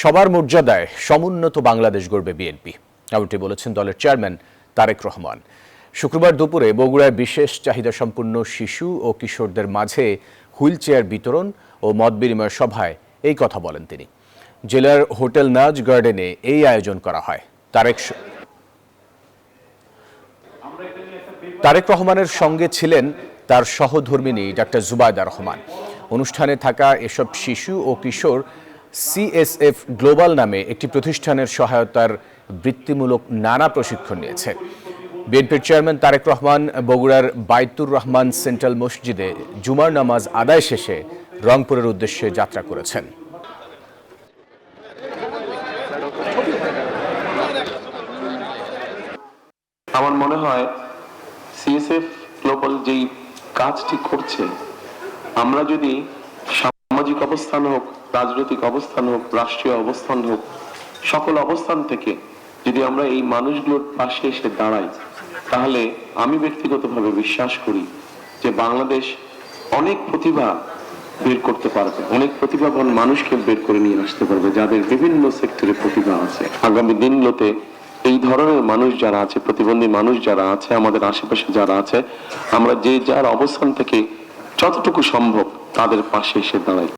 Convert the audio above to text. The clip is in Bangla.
সবার মর্যাদায় সমুন্নত বাংলাদেশ গড়বে বিএনপি, এমনটি বলেছেন দলের চেয়ারম্যান তারেক রহমান। শুক্রবার দুপুরে বগুড়ায় বিশেষ চাহিদাসম্পন্ন শিশু ও কিশোরদের মাঝে হুইল চেয়ার বিতরণ ও মত বিনিময় সভায় এই কথা বলেন তিনি। জেলার হোটেল নাজ গার্ডেনে এই আয়োজন করা হয়। তারেক রহমানের সঙ্গে ছিলেন তার সহধর্মিণী ডাক্তার জুবায়দা রহমান। অনুষ্ঠানে থাকা এসব শিশু ও কিশোর সিএসএফ গ্লোবাল নামে একটি প্রতিষ্ঠানের সহায়তার বৃত্তিমূলক নানা প্রশিক্ষণ নিয়েছে। বিএনপির চেয়ারম্যান তারেক রহমান বগুড়ার বাইতুর রহমান সেন্ট্রাল মসজিদে জুমার নামাজ আদায় শেষে রংপুরের উদ্দেশ্যে যাত্রা করেছেন। আমার মনে হয় সিএসএফ গ্লোবাল যেই কাজটি করছে, আমরা যদি সামাজিক অবস্থান হোক, রাজনৈতিক অবস্থান হোক, রাষ্ট্রীয় অবস্থান হোক, সকল অবস্থান থেকে যদি আমরা এই মানুষগুলোর পাশে এসে দাঁড়াই, তাহলে আমি ব্যক্তিগতভাবে বিশ্বাস করি যে বাংলাদেশ অনেক প্রতিভা বের করতে পারবে, অনেক প্রতিভাবান মানুষকে বের করে নিয়ে আসতে পারবে, যাদের বিভিন্ন সেক্টরে প্রতিভা আছে। আগামী দিনগুলোতে এই ধরনের মানুষ যারা আছে, প্রতিবন্ধী মানুষ যারা আছে, আমাদের আশেপাশে যারা আছে, আমরা যে যার অবস্থান থেকে যতটুকু সম্ভব তাদের পাশে এসে দাঁড়াই।